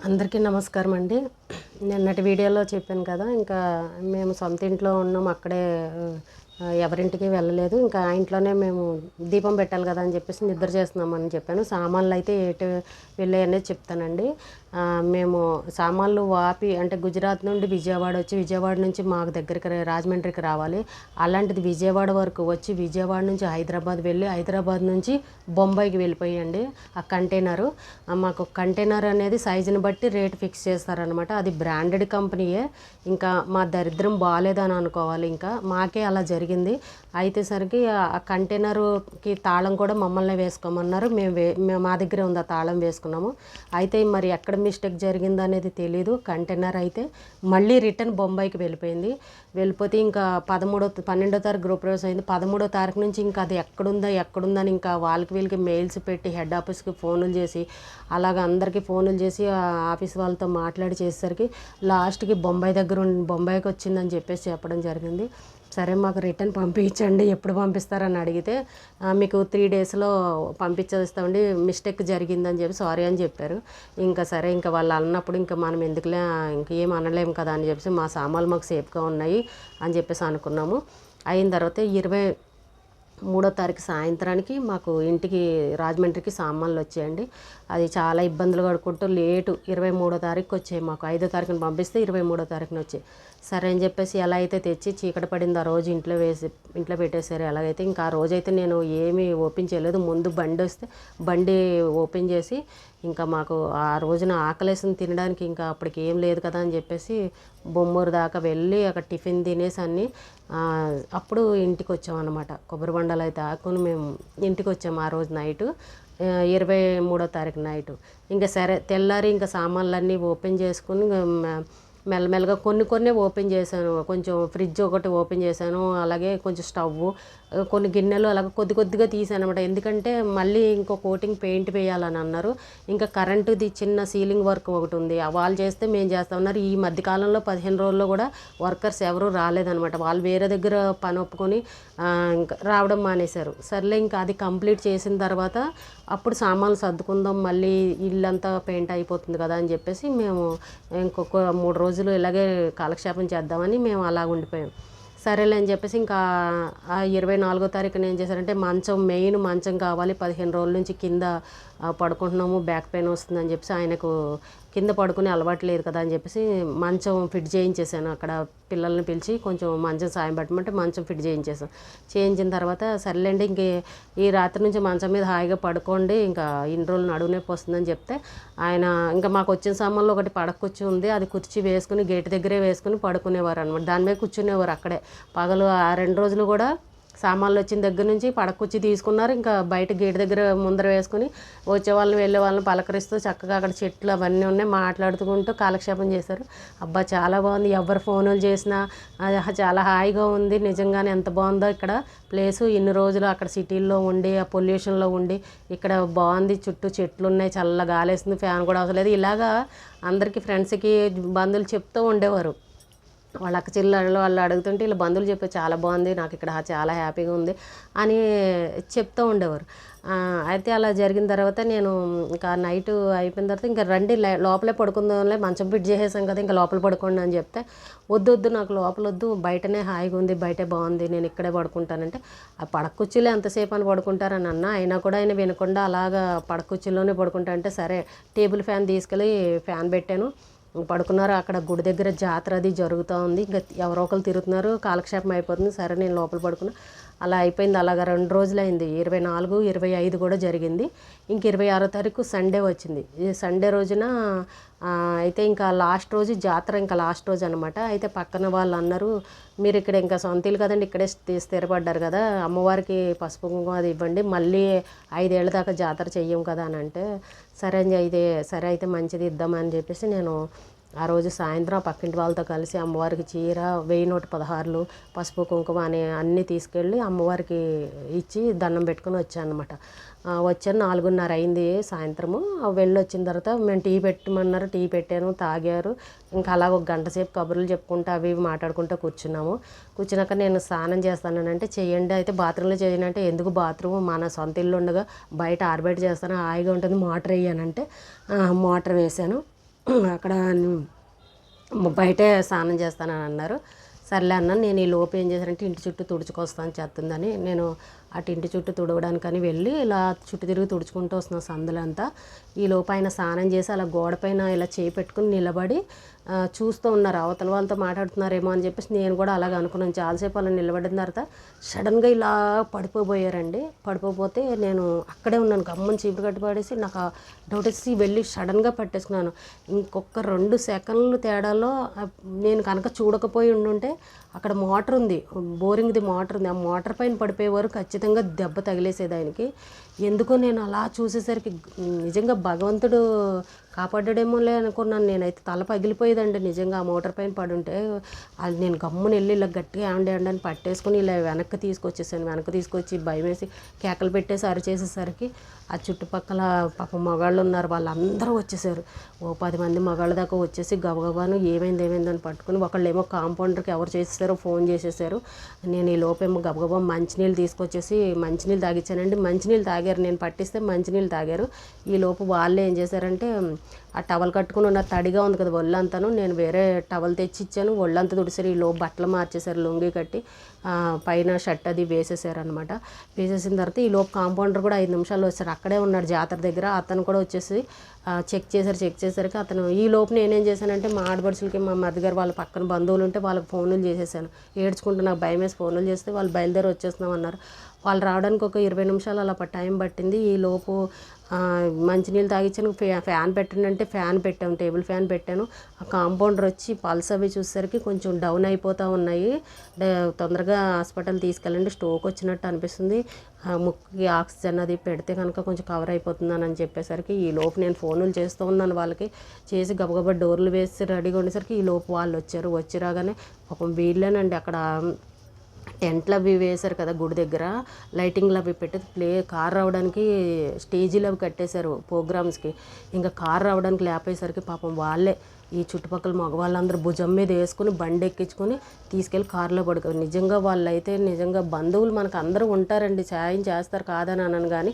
అందరికీ నమస్కారం అండి. నిన్నటి వీడియోలో చెప్పాను కదా, ఇంకా మేము సొంత ఇంట్లో ఉన్నాం. అక్కడే ఎవరింటికి వెళ్ళలేదు. ఇంకా ఆ ఇంట్లోనే మేము దీపం పెట్టాలి కదా అని చెప్పేసి నిద్ర చేస్తున్నామని చెప్పాను. సామాన్లు అయితే ఎటు వెళ్ళాయి అనేది చెప్తానండి. మేము సామాన్లు వాపి అంటే గుజరాత్ నుండి విజయవాడ వచ్చి, విజయవాడ నుంచి మాకు దగ్గరికి రాజమండ్రికి రావాలి. అలాంటిది విజయవాడ వరకు వచ్చి, విజయవాడ నుంచి హైదరాబాద్ వెళ్ళి, హైదరాబాద్ నుంచి బొంబాయికి వెళ్ళిపోయండి ఆ కంటైనరు. మాకు కంటైనర్ అనేది సైజుని బట్టి రేటు ఫిక్స్ చేస్తారనమాట. అది బ్రాండెడ్ కంపెనీయే. ఇంకా మా దరిద్రం బాగాలేదని అనుకోవాలి. ఇంకా మాకే అలా జరిగింది. అయితే సరికి ఆ కంటైనర్కి తాళం కూడా మమ్మల్ని వేసుకోమన్నారు. మేము మా దగ్గరే ఉంది ఆ తాళం, వేసుకున్నాము. అయితే మరి ఎక్కడ మిస్టేక్ జరిగింది అనేది తెలీదు. కంటైనర్ అయితే మళ్ళీ రిటర్న్ బొంబాయికి వెళ్ళిపోయింది. వెళ్ళిపోతే ఇంకా 12వ తారీఖు గృహప్రవేశం అయింది. 13వ తారీఖు నుంచి ఇంకా అది ఎక్కడుందని ఇంకా వాళ్ళకి వీళ్ళకి మెయిల్స్ పెట్టి హెడ్ ఆఫీస్కి ఫోనులు చేసి, అలాగ అందరికీ ఫోనులు చేసి ఆఫీస్ వాళ్ళతో మాట్లాడి చేసేసరికి లాస్ట్కి బొంబాయికి వచ్చిందని చెప్పేసి చెప్పడం జరిగింది. సరే, మాకు రిటర్న్ పంపించండి, ఎప్పుడు పంపిస్తారని అడిగితే మీకు 3 డేస్లో పంపించేస్తామండి, మిస్టేక్ జరిగిందని చెప్పి సారీ అని చెప్పారు. ఇంకా సరే, ఇంకా వాళ్ళు అన్నప్పుడు ఇంకా మనం ఎందుకులే, ఇంకేం అనలేము కదా అని చెప్పేసి మా సామాన్లు మాకు సేఫ్గా ఉన్నాయి అని చెప్పేసి అనుకున్నాము. అయిన తర్వాత 23వ తారీఖు సాయంత్రానికి మాకు ఇంటికి రాజమండ్రికి సామాన్లు వచ్చాయండి. అది చాలా ఇబ్బందులు పడుకుంటూ లేటు 23వ తారీఖుకి వచ్చాయి. మాకు 5వ తారీఖున పంపిస్తే 23వ తారీఖున వచ్చాయి. సరే అని చెప్పేసి ఎలా అయితే తెచ్చి చీకటి పడింది ఆ రోజు ఇంట్లో పెట్టేశారు. ఎలాగైతే ఇంకా ఆ రోజైతే నేను ఏమీ ఓపెన్ చేయలేదు. ముందు బండి ఓపెన్ చేసి, ఇంకా మాకు ఆ రోజున ఆకలేసింది తినడానికి, ఇంకా అప్పటికి ఏం లేదు కదా అని చెప్పేసి బొమ్మూరు దాకా వెళ్ళి అక్కడ టిఫిన్ తినేసి అన్నీ అప్పుడు ఇంటికి వచ్చామన్నమాట. కొబ్బరి బండలు అయితే ఆకుని మేము ఇంటికి వచ్చాము ఆ రోజు నైటు, 23వ తారీఖు నైటు. ఇంకా సరే, తెల్లారి ఇంకా సామాన్లన్నీ ఓపెన్ చేసుకుని మెల్లమెల్లగా కొన్ని ఓపెన్ చేశాను. కొంచెం ఫ్రిడ్జ్ ఒకటి ఓపెన్ చేశాను, అలాగే కొంచెం స్టవ్, కొన్ని గిన్నెలు అలాగ కొద్దిగా తీసాను అనమాట. ఎందుకంటే మళ్ళీ ఇంకో కోటింగ్ పెయింట్ వేయాలని అన్నారు. ఇంకా కరెంటుది చిన్న సీలింగ్ వర్క్ ఒకటి ఉంది, వాళ్ళు చేస్తే మేము చేస్తామన్నారు. ఈ మధ్యకాలంలో 15 రోజుల్లో కూడా వర్కర్స్ ఎవరు రాలేదనమాట. వాళ్ళు వేరే దగ్గర పని ఒప్పుకొని ఇంకా రావడం మానేశారు. సర్లే, ఇంకా అది కంప్లీట్ చేసిన తర్వాత అప్పుడు సామాన్లు సర్దుకుందాం, మళ్ళీ ఇల్లంతా పెయింట్ అయిపోతుంది కదా అని చెప్పేసి మేము ఇంకొక 3 రోజులు ఇలాగే కాలక్షేపం చేద్దామని మేము అలా ఉండిపోయాం. సరేలే అని చెప్పేసి ఇంకా ఆ 24వ తారీఖున ఏం చేశారంటే, మెయిన్ మంచం కావాలి, 15 రోజుల నుంచి కింద పడుకుంటున్నాము, బ్యాక్ పెయిన్ వస్తుందని చెప్పేసి ఆయనకు కింద పడుకునే అలవాటు లేదు కదా అని చెప్పేసి మంచం ఫిట్ చేయించేసాను. అక్కడ పిల్లల్ని పిలిచి కొంచెం మంచం సాయం పెట్టమంటే మంచం ఫిట్ చేయించిన తర్వాత సర్లేండి, ఈ రాత్రి నుంచి మంచం మీద హాయిగా పడుకోండి, ఇంకా ఇన్ని రోజులు నడుము నొప్పి వస్తుందని చెప్తే ఆయన ఇంకా మాకు వచ్చిన సామాన్లో ఒకటి పడక కుర్చీ ఉంది, అది కుర్చీ వేసుకుని గేటు దగ్గరే వేసుకుని పడుకునేవారు అనమాట. దాని మీద కూర్చునేవారు అక్కడే పగలు. ఆ 2 రోజులు కూడా సామాన్లు వచ్చిన దగ్గర నుంచి పడకుర్చీ తీసుకున్నారు. ఇంకా బయట గేటు దగ్గర ముందర వేసుకుని వచ్చే వాళ్ళని వెళ్ళే వాళ్ళని పలకరిస్తూ చక్కగా అక్కడ చెట్లు అవన్నీ ఉన్నాయి మాట్లాడుకుంటూ కాలక్షేపం చేశారు. అబ్బా, చాలా బాగుంది. ఎవరు ఫోనులు చేసినా చాలా హాయిగా ఉంది. నిజంగానే ఎంత బాగుందో ఇక్కడ ప్లేసు. ఇన్ని రోజులు అక్కడ సిటీల్లో ఉండి ఆ పొల్యూషన్లో ఉండి ఇక్కడ బాగుంది, చుట్టూ చెట్లు ఉన్నాయి, చల్ల గాలేస్తుంది, ఫ్యాన్ కూడా అవసరం లేదు. ఇలాగా అందరికీ ఫ్రెండ్స్కి బంధువులు చెప్తూ ఉండేవారు. వాళ్ళ అక్క చెల్లెళ్ళు వాళ్ళు అడుగుతుంటే వీళ్ళ బంధువులు చెప్పే చాలా బాగుంది, నాకు ఇక్కడ చాలా హ్యాపీగా ఉంది అని చెప్తూ ఉండేవారు. అయితే అలా జరిగిన తర్వాత నేను ఇంకా నైట్ అయిపోయిన తర్వాత ఇంకా రండి లోపలే పడుకుందాంలే, మంచం ఫిట్ చేసేసాం కదా, ఇంకా లోపల పడుకోండి అని చెప్తే వద్దు నాకు లోపల వద్దు, బయటనే హాయిగా ఉంది, బయటే బాగుంది, నేను ఇక్కడే పడుకుంటానంటే ఆ పడకుర్చీలో ఎంతసేపు అని పడుకుంటారని అన్న. అయినా కూడా ఆయన వినకుండా అలాగా పడకుర్చీలోనే పడుకుంటా అంటే సరే, టేబుల్ ఫ్యాన్ తీసుకెళ్ళి ఫ్యాన్ పెట్టాను, పడుకున్నారు. అక్కడ గుడి దగ్గర జాతర అది జరుగుతూ ఉంది, ఇంకా ఎవరో ఒకరు తిరుగుతున్నారు, కాలక్షేపం అయిపోతుంది. సరే, నేను లోపల పడుకున్నా. అలా అయిపోయింది. అలాగా 2 రోజులు అయింది. 24, 25 కూడా జరిగింది. ఇంక 26వ తారీఖు సండే వచ్చింది. ఈ సండే రోజున అయితే ఇంకా లాస్ట్ రోజు జాతర, ఇంకా లాస్ట్ రోజు అనమాట. అయితే పక్కన వాళ్ళు అన్నారు, మీరు ఇక్కడ ఇంకా సొంత ఇల్లు కదండి, ఇక్కడే స్థిరపడ్డారు కదా, అమ్మవారికి పసుపు కుంకుమ అది ఇవ్వండి, మళ్ళీ 5 ఏళ్ళ దాకా జాతర చెయ్యం కదా అని అంటే సరే అయితే మంచిది ఇద్దామని చెప్పేసి నేను ఆ రోజు సాయంత్రం పక్కింటి వాళ్ళతో కలిసి అమ్మవారికి చీర, 1016 పసుపు కుంకుమ అన్నీ తీసుకెళ్ళి అమ్మవారికి ఇచ్చి దండం పెట్టుకుని వచ్చాను అనమాట. వచ్చాను 4:30 అయింది సాయంత్రము. వెళ్ళి వచ్చిన తర్వాత మేము టీ పెట్టమన్నారు, టీ పెట్టాను, తాగారు. ఇంకా అలా ఒక గంట సేపు కబుర్లు చెప్పుకుంటూ అవి కూర్చున్నాము. కూర్చున్నాక నేను స్నానం చేస్తానంటే చెయ్యండి, అయితే బాత్రూంలో చేయండి అంటే ఎందుకు బాత్రూమ్, మన సొంత ఇల్లు ఉండగా బయట ఆరబెట్టి చేస్తాను, హాయిగా ఉంటుంది, మోటార్ వేయనంటే మోటార్ వేసాను. అక్కడ బయటే స్నానం చేస్తానని అన్నారు. సర్లే అన్నాను. నేను ఈ లోపు ఏం చేశానంటే ఇంటి చుట్టూ తుడుచుకొస్తాను చేస్తుందని నేను అటు ఇంటి చుట్టూ తుడవడానికని వెళ్ళి ఇలా చుట్టూ తిరిగి తుడుచుకుంటూ వస్తున్నాను సందులంతా. ఈ లోపు ఆయన స్నానం చేసి అలా గోడ పైన ఇలా చేయి పెట్టుకుని నిలబడి చూస్తూ ఉన్నారు. అవతల వాళ్ళతో మాట్లాడుతున్నారేమో అని చెప్పేసి నేను కూడా అలాగ అనుకున్నాను. చాలాసేపు అలా నిలబడిన తర్వాత సడన్గా ఇలా పడిపోయారండి. పడిపోతే నేను అక్కడే ఉన్నాను. గమ్మని చీపురు కట్టి పడేసి నాకు డౌట్ వేసి వెళ్ళి సడన్గా పట్టేసుకున్నాను. ఇంకొక 2 సెకండ్లు తేడాలో నేను కనుక చూడకపోయి ఉండుంటే అక్కడ మోటార్ ఉంది, బోరింగ్ది మోటార్ ఉంది. ఆ మోటార్ పైన పడిపోయేవారు ఖచ్చితంగా దెబ్బ తగిలేసేది ఆయనకి. ఎందుకో నేను అలా చూసేసరికి నిజంగా భగవంతుడు కాపాడాడేమోలే అనుకున్నాను. నేనైతే తల పగిలిపోయేదండి నిజంగా ఆ మోటార్ పైన పడుంటే. అది నేను గమ్మున వెళ్ళి ఇలా గట్టిగా ఏమండి అని పట్టేసుకుని ఇలా వెనక్కి తీసుకొచ్చేసాను. వెనక్కి తీసుకొచ్చి భయం వేసి కేకలు పెట్టేసి అరిచేసేసరికి ఆ చుట్టుపక్కల పాపం మగాళ్ళు ఉన్నారు, వాళ్ళందరూ వచ్చేసారు. ఓ 10 మంది మగాళ్ళ దాకా వచ్చేసి గబగబాను ఏమైందని పట్టుకుని ఒకళ్ళేమో కాంపౌండర్కి ఎవరు చేసేసారో ఫోన్ చేసేసారు. నేను ఈ లోపేమో గబగబా మంచినీళ్ళు తీసుకొచ్చేసి మంచినీళ్ళు తాగించానండి. మంచినీళ్ళు తాగారు, నేను పట్టిస్తే మంచినీళ్ళు తాగారు. ఈ లోపు వాళ్ళు ఏం చేశారంటే ఆ టవల్ కట్టుకుని ఉన్న తడిగా ఉంది కదా ఒళ్ళంతాను, నేను వేరే టవల్ తెచ్చి ఇచ్చాను. ఒళ్ళంతా తుడిసారు. ఈ లోపు బట్టలు మార్చేశారు, లొంగి కట్టి పైన షర్ట్ అది వేసేసారు అనమాట. వేసేసిన తర్వాత ఈ లోపు కాంపౌండర్ కూడా 5 నిమిషాల్లో వచ్చారు. అక్కడే ఉన్నాడు జాతర దగ్గర. అతను కూడా వచ్చేసి చెక్ చేసేసరికి అతను ఈ లోపు నేనేం చేశానంటే మా ఆడపడుచులకి మా మరిది గారు వాళ్ళ పక్కన బంధువులు ఉంటే వాళ్ళకి ఫోన్లు చేసేసాను. ఏడ్చుకుంటూ నాకు భయం వేసి ఫోన్లు చేస్తే వాళ్ళు బయలుదేరి వచ్చేస్తున్నాం అన్నారు. వాళ్ళు రావడానికి ఒక 20 నిమిషాలు అలా టైం పట్టింది. ఈ లోపు మంచినీళ్ళు తాగించాను. ఫ్యాన్ పెట్టండి అంటే ఫ్యాన్ పెట్టాను, టేబుల్ ఫ్యాన్ పెట్టాను. ఆ కాంపౌండర్ వచ్చి పల్స్ అవి చూసేసరికి కొంచెం డౌన్ అయిపోతూ ఉన్నాయి. తొందరగా హాస్పిటల్ తీసుకెళ్ళండి, స్ట్రోక్ వచ్చినట్టు అనిపిస్తుంది, ముక్కుకి ఆక్సిజన్ అది పెడితే కనుక కొంచెం కవర్ అయిపోతుందని అని చెప్పేసరికి ఈ లోపు నేను ఫోన్లు చేస్తూ ఉన్నాను వాళ్ళకి. చేసి గబగబా డోర్లు వేసి రెడీగా ఉండేసరికి ఈ లోపు వాళ్ళు వచ్చారు. వచ్చి రాగానే పాపం వీళ్ళేనండి అక్కడ టెంట్లు అవి వేశారు కదా గుడి దగ్గర, లైటింగ్లు అవి పెట్టి కార్ రావడానికి స్టేజీలు అవి కట్టేశారు ప్రోగ్రామ్స్కి. ఇంకా కార్ రావడానికి లేపేసరికి పాపం వాళ్ళే ఈ చుట్టుపక్కల మగవాళ్ళందరూ భుజం మీద వేసుకుని బండి ఎక్కించుకొని తీసుకెళ్ళి కారులో పడుకోరు. నిజంగా వాళ్ళైతే నిజంగా బంధువులు మనకు అందరూ ఉంటారండి, సాయం చేస్తారు కాదని అనను, కానీ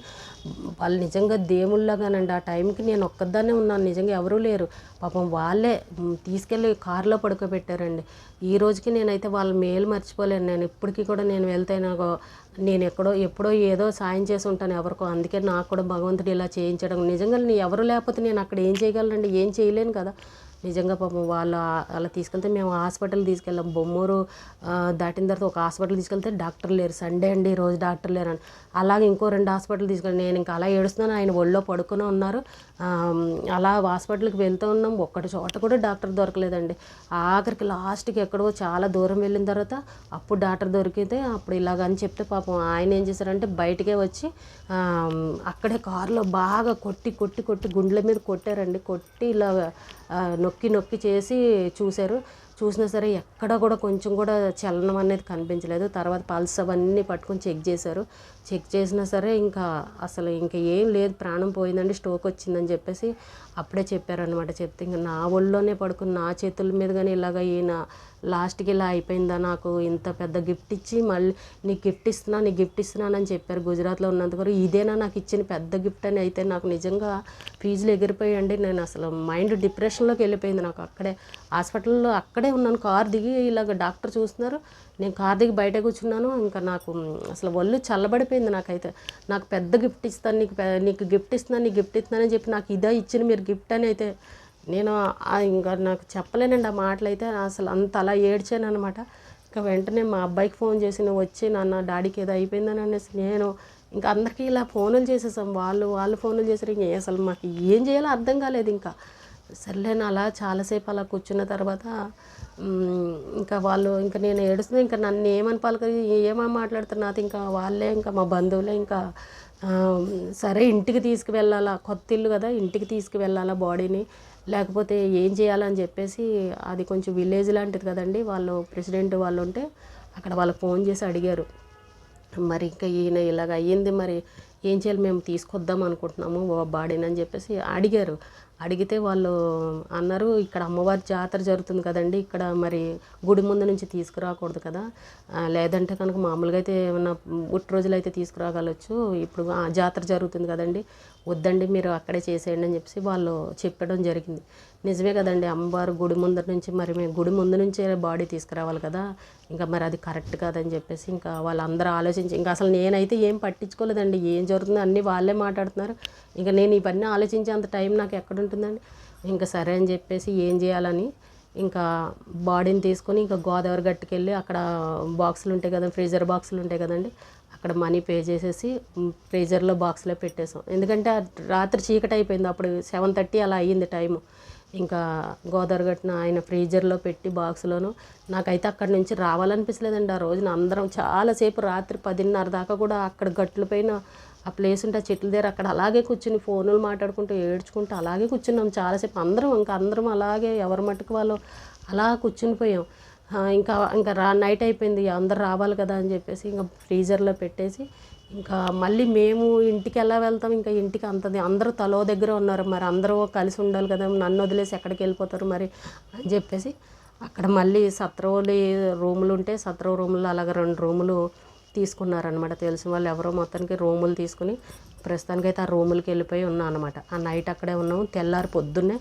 వాళ్ళు నిజంగా దేవుళ్ళగానండి. ఆ టైంకి నేను ఒక్కదాన్నే ఉన్నాను, నిజంగా ఎవరూ లేరు. పాపం వాళ్ళే తీసుకెళ్ళి కారులో పడుకోబెట్టారండి. ఈ రోజుకి నేనైతే వాళ్ళ మేలు మర్చిపోలేను. నేను ఇప్పటికీ కూడా నేను వెళ్తే నాకు నేను ఎప్పుడో ఏదో సాయం చేసి ఉంటాను ఎవరికో. అందుకే నాకు కూడా భగవంతుడు ఇలా చేయించడం. నిజంగా ఎవరు లేకపోతే నేను అక్కడ ఏం చేయగలనండి, ఏం చేయలేను కదా. నిజంగా పాపం వాళ్ళు అలా తీసుకెళ్తే మేము హాస్పిటల్ తీసుకెళ్ళాం. బొమ్మూరు దాటిన తర్వాత ఒక హాస్పిటల్ తీసుకెళ్తే డాక్టర్ లేరు, సండే అండి ఈరోజు డాక్టర్ లేరు అని. అలాగే ఇంకో 2 హాస్పిటల్ తీసుకెళ్ళి నేను ఇంకా అలా ఏడుస్తున్నాను. ఆయన ఒళ్ళో పడుకుని ఉన్నారు. అలా హాస్పిటల్కి వెళ్తూ ఉన్నాం. ఒక్కటి చోట కూడా డాక్టర్ దొరకలేదండి. ఆఖరికి లాస్ట్కి ఎక్కడో చాలా దూరం వెళ్ళిన తర్వాత అప్పుడు డాక్టర్ దొరికితే అప్పుడు ఇలాగని చెప్తే పాపం ఆయన ఏం చేశారంటే బయటికే వచ్చి అక్కడే కారులో బాగా కొట్టి గుండెల మీద కొట్టారండి. కొట్టి ఇలా నొక్కి చేసి చూసినా సరే ఎక్కడ కూడా కొంచెం కూడా చలనం అనేది కనిపించలేదు. తర్వాత పల్స్ అవన్నీ పట్టుకొని చెక్ చేశారు. చెక్ చేసినా సరే ఇంకా అసలు ఇంకా ఏం లేదు, ప్రాణం పోయిందండి, స్ట్రోక్ వచ్చిందని చెప్పేసి అప్పుడే చెప్పారనమాట. చెప్తే ఇంకా నా ఒళ్ళోనే పడుకుని నా చేతుల మీద కానీ ఇలాగ ఈయన లాస్ట్కి ఇలా అయిపోయిందా, నాకు ఇంత పెద్ద గిఫ్ట్ ఇచ్చి మళ్ళీ నీకు గిఫ్ట్ ఇస్తున్నానని చెప్పారు గుజరాత్లో ఉన్నంతవరకు. ఇదేనా నాకు ఇచ్చిన పెద్ద గిఫ్ట్ అని అయితే నాకు నిజంగా ఫీజులు ఎగిరిపోయండి. నేను అసలు మైండ్ డిప్రెషన్లోకి వెళ్ళిపోయింది. నాకు అక్కడే హాస్పిటల్లో అక్కడే ఉన్నాను. కార్ దిగి ఇలాగ డాక్టర్ చూస్తున్నారు, నేను కార్ దిగి బయట కూర్చున్నాను. ఇంకా నాకు అసలు ఒళ్ళు చల్లబడిపోయింది. నాకైతే నాకు పెద్ద గిఫ్ట్ ఇస్తాను, నీకు గిఫ్ట్ ఇస్తున్నానని చెప్పి నాకు ఇదే ఇచ్చిన మీరు గిఫ్ట్ అని అయితే నేను ఇంకా నాకు చెప్పలేనండి ఆ మాటలు అయితే. అసలు అంత అలా ఏడ్చాను అనమాట. ఇంకా వెంటనే మా అబ్బాయికి ఫోన్ చేసి నువ్వు వచ్చి నాన్న డాడీకి ఏదో అయిపోయిందని అనేసి నేను ఇంకా అందరికీ ఇలా ఫోన్లు చేసేసాం. వాళ్ళు ఫోన్లు చేసారు. ఇంక అసలు మాకు ఏం చేయాలో అర్థం కాలేదు. ఇంకా సర్లేను అలా చాలాసేపు అలా కూర్చున్న తర్వాత ఇంకా ఇంకా నేను ఏడుస్తుంది. ఇంకా నన్ను ఏమని ఏమని మాట్లాడుతున్నారు నాతో ఇంకా వాళ్ళే, ఇంకా మా బంధువులే ఇంకా సరే ఇంటికి తీసుకువెళ్ళాలా, కొత్త ఇల్లు కదా, ఇంటికి తీసుకువెళ్ళాలా బాడీని, లేకపోతే ఏం చేయాలని చెప్పేసి అది కొంచెం విలేజ్ లాంటిది కదండి. వాళ్ళు ప్రెసిడెంట్ వాళ్ళు ఉంటే అక్కడ వాళ్ళకి ఫోన్ చేసి అడిగారు, మరి ఇంకా ఈయన ఇలాగ అయ్యింది, మరి ఏం చేయాలి, మేము తీసుకొద్దాం అనుకుంటున్నాము బాడీని అని చెప్పేసి అడిగారు. అడిగితే వాళ్ళు అన్నారు, ఇక్కడ అమ్మవారి జాతర జరుగుతుంది కదండి, ఇక్కడ మరి గుడి ముందు నుంచి తీసుకురాకూడదు కదా, లేదంటే కనుక మామూలుగా అయితే ఏమన్నా పుట్టినరోజులు అయితే తీసుకురాగలచ్చు, ఇప్పుడు జాతర జరుగుతుంది కదండి, వద్దండి మీరు అక్కడే చేసేయండి అని చెప్పి వాళ్ళు చెప్పడం జరిగింది. నిజమే కదండి, అమ్మవారు గుడి ముందర నుంచి మరి మేము గుడి ముందు నుంచే బాడీ తీసుకురావాలి కదా, ఇంకా మరి అది కరెక్ట్ కాదని చెప్పేసి ఇంకా వాళ్ళందరూ ఆలోచించి, ఇంకా అసలు నేనైతే ఏం పట్టించుకోలేదండి, ఏం జరుగుతుందో అన్నీ వాళ్ళే మాట్లాడుతున్నారు, ఇంకా నేను ఇవన్నీ ఆలోచించే అంత టైం నాకు ఎక్కడుంటుందండి. ఇంకా సరే అని చెప్పేసి ఏం చేయాలని ఇంకా బాడీని తీసుకొని ఇంకా గోదావరి గట్టుకు వెళ్ళి అక్కడ బాక్సులు ఉంటాయి కదా, ఫ్రీజర్ బాక్సులు ఉంటాయి కదండి, అక్కడ మనీ పే చేసేసి ఫ్రీజర్లో బాక్స్లో పెట్టేసాం. ఎందుకంటే రాత్రి చీకటి అయిపోయింది, అప్పుడు 7:30 అలా అయ్యింది టైము. ఇంకా గోదావరి గట్టున ఆయన ఫ్రీజర్లో పెట్టి బాక్స్లోను, నాకైతే అక్కడి నుంచి రావాలనిపించలేదండి ఆ రోజున. అందరం చాలాసేపు రాత్రి 10:30 దాకా కూడా అక్కడ గట్ల పైన ఆ ప్లేస్ ఉంటే ఆ చెట్ల దగ్గర అక్కడ అలాగే కూర్చుని ఫోన్లు మాట్లాడుకుంటూ ఏడ్చుకుంటూ అలాగే కూర్చున్నాం చాలాసేపు అందరం. ఇంకా అందరం అలాగే ఎవరి మట్టుకు వాళ్ళు అలా కూర్చుని పోయాం. ఇంకా ఇంకా నైట్ అయిపోయింది, అందరు రావాలి కదా అని చెప్పేసి ఇంకా ఫ్రీజర్లో పెట్టేసి ఇంకా మళ్ళీ మేము ఇంటికి ఎలా వెళ్తాం, ఇంకా ఇంటికి అందరూ తలో దగ్గర ఉన్నారు, మరి అందరూ కలిసి ఉండాలి కదా, నన్ను వదిలేసి ఎక్కడికి వెళ్ళిపోతారు మరి అని చెప్పేసి అక్కడ మళ్ళీ సత్రవోలి రూములు ఉంటే సత్రవ రూములు అలాగ 2 రూములు తీసుకున్నారనమాట. తెలిసిన వాళ్ళు ఎవరో మొత్తానికి రూములు తీసుకుని ప్రస్తుతానికైతే ఆ రూములకి వెళ్ళిపోయి ఉన్నాం అనమాట. ఆ నైట్ అక్కడే ఉన్నాము. తెల్లారి పొద్దున్నే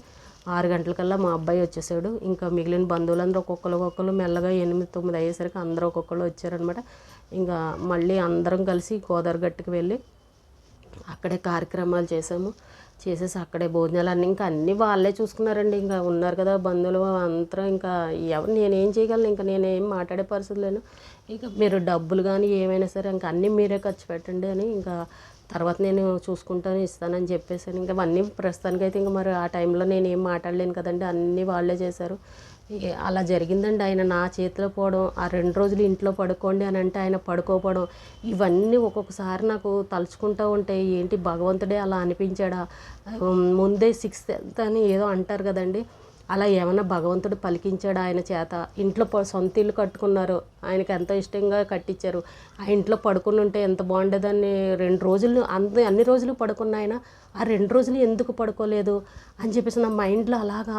6 గంటలకల్లా మా అబ్బాయి వచ్చేసాడు. ఇంకా మిగిలిన బంధువులందరూ ఒక్కొక్కరు మెల్లగా 8, 9 అయ్యేసరికి అందరూ ఒక్కొక్కరు వచ్చారనమాట. ఇంకా మళ్ళీ అందరం కలిసి గోదావరి గట్టుకు వెళ్ళి అక్కడే కార్యక్రమాలు చేసేసి అక్కడే భోజనాలు ఇంకా అన్నీ వాళ్ళే చూసుకున్నారండి. ఇంకా ఉన్నారు కదా బంధువులు అందరూ, ఇంకా ఎవరు నేనేం చేయగలను, ఇంకా నేనేం మాట్లాడే పరిస్థితి లేను. ఇక మీరు డబ్బులు కానీ ఏమైనా సరే ఇంకా అన్నీ మీరే ఖర్చు పెట్టండి అని, ఇంకా తర్వాత నేను చూసుకుంటాను ఇస్తానని చెప్పేసాను. ఇంకా అవన్నీ ప్రస్తుతానికైతే ఇంకా మరి ఆ టైంలో నేను ఏం మాట్లాడలేను కదండి, అన్నీ వాళ్ళే చేశారు. అలా జరిగిందండి. ఆయన నా చేతిలో పోవడం, ఆ 2 రోజులు ఇంట్లో పడుకోండి అని అంటే ఆయన పడుకోపోవడం, ఇవన్నీ ఒక్కొక్కసారి నాకు తలుచుకుంటూ ఉంటే ఏంటి భగవంతుడే అలా అనిపించాడా, ముందే 6th అని ఏదో అంటారు కదండి, అలా ఏమన్నా భగవంతుడు పలికించాడు ఆయన చేత. ఇంట్లో సొంత ఇల్లు కట్టుకున్నారు, ఆయనకి ఎంతో ఇష్టంగా కట్టించారు, ఆ ఇంట్లో పడుకుని ఉంటే ఎంత బాగుండేదాన్ని. 2 రోజులు అన్ని రోజులు పడుకున్న ఆయన ఆ 2 రోజులు ఎందుకు పడుకోలేదు అని చెప్పేసి నా మైండ్లో అలాగ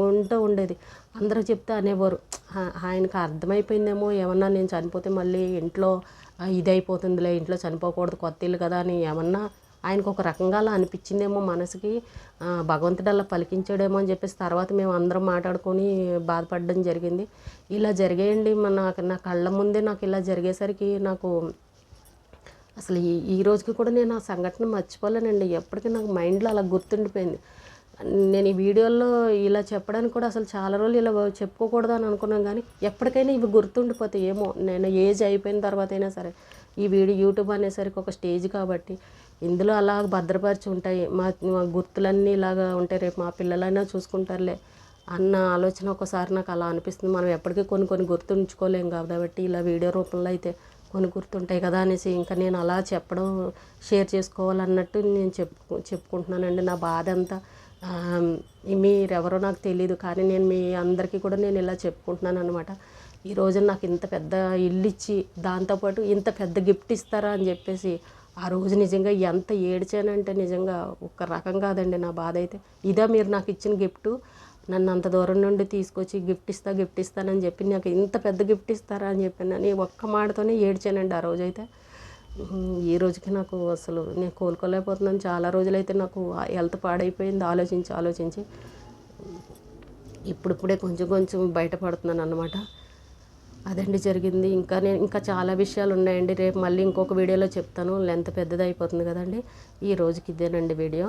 ఉంటూ ఉండేది. అందరూ చెప్తే అనేవారు, ఆయనకు అర్థమైపోయిందేమో ఏమన్నా నేను చనిపోతే మళ్ళీ ఇంట్లో ఇదైపోతుందిలే, ఇంట్లో చనిపోకూడదు, కొత్త ఇల్లు కదా అని ఏమన్నా ఆయనకు ఒక రకంగా అలా అనిపించిందేమో మనసుకి, భగవంతుడు అలా పలికించాడేమో అని చెప్పేసి తర్వాత మేము అందరం మాట్లాడుకొని బాధపడడం జరిగింది. ఇలా జరిగేయండి నా కళ్ళ ముందే నాకు ఇలా జరిగేసరికి నాకు అసలు ఈ రోజుకి కూడా నేను ఆ సంఘటన మర్చిపోలేనండి. ఎప్పటికీ నాకు మైండ్లో అలా గుర్తుండిపోయింది. నేను ఈ వీడియోలో ఇలా చెప్పడానికి కూడా అసలు చాలా రోజులు ఇలా చెప్పుకోకూడదు అని అనుకున్నాను, కానీ ఎప్పటికైనా ఇవి గుర్తుండిపోతాయి. ఏమో నేను ఏజ్ అయిపోయిన తర్వాత అయినా సరే ఈ యూట్యూబ్ అనేసరికి ఒక స్టేజ్ కాబట్టి ఇందులో అలా భద్రపరిచి ఉంటాయి మా గుర్తులన్నీ ఇలాగా ఉంటాయి, రేపు మా పిల్లలైనా చూసుకుంటారులే అన్న ఆలోచన ఒకసారి నాకు అలా అనిపిస్తుంది. మనం ఎప్పటికీ కొన్ని గుర్తుంచుకోలేం కాబట్టి ఇలా వీడియో రూపంలో అయితే కొన్ని గుర్తుంటాయి కదా అనేసి ఇంకా నేను అలా చెప్పడం, షేర్ చేసుకోవాలన్నట్టు నేను చెప్పుకుంటున్నానండి నా బాధ అంతా. మీరెవరో నాకు తెలీదు, కానీ నేను మీ అందరికీ కూడా నేను ఇలా చెప్పుకుంటున్నాను అనమాట. ఈరోజు నాకు ఇంత పెద్ద ఇల్లు ఇచ్చి దాంతోపాటు ఇంత పెద్ద గిఫ్ట్ ఇస్తారా అని చెప్పేసి ఆ రోజు నిజంగా ఎంత ఏడ్చానంటే నిజంగా ఒక్క రకం కాదండి నా బాధ అయితే. ఇదా మీరు నాకు ఇచ్చిన గిఫ్ట్, నన్ను అంత దూరం నుండి తీసుకొచ్చి గిఫ్ట్ ఇస్తానని చెప్పి నాకు ఇంత పెద్ద గిఫ్ట్ ఇస్తారా అని చెప్పి నేను ఒక్క మాటతోనే ఏడ్చానండి ఆ రోజైతే. ఈ రోజుకి నాకు అసలు నేను కోలుకోలేకపోతున్నాను. చాలా రోజులైతే నాకు హెల్త్ పాడైపోయింది ఆలోచించి. ఇప్పుడిప్పుడే కొంచెం బయటపడుతున్నాను అన్నమాట. అదండి జరిగింది. ఇంకా చాలా విషయాలు ఉన్నాయండి, రేపు మళ్ళీ ఇంకొక వీడియోలో చెప్తాను, లెంత్ పెద్దది అయిపోతుంది కదండి. ఈ రోజుకి ఇదేనండి వీడియో.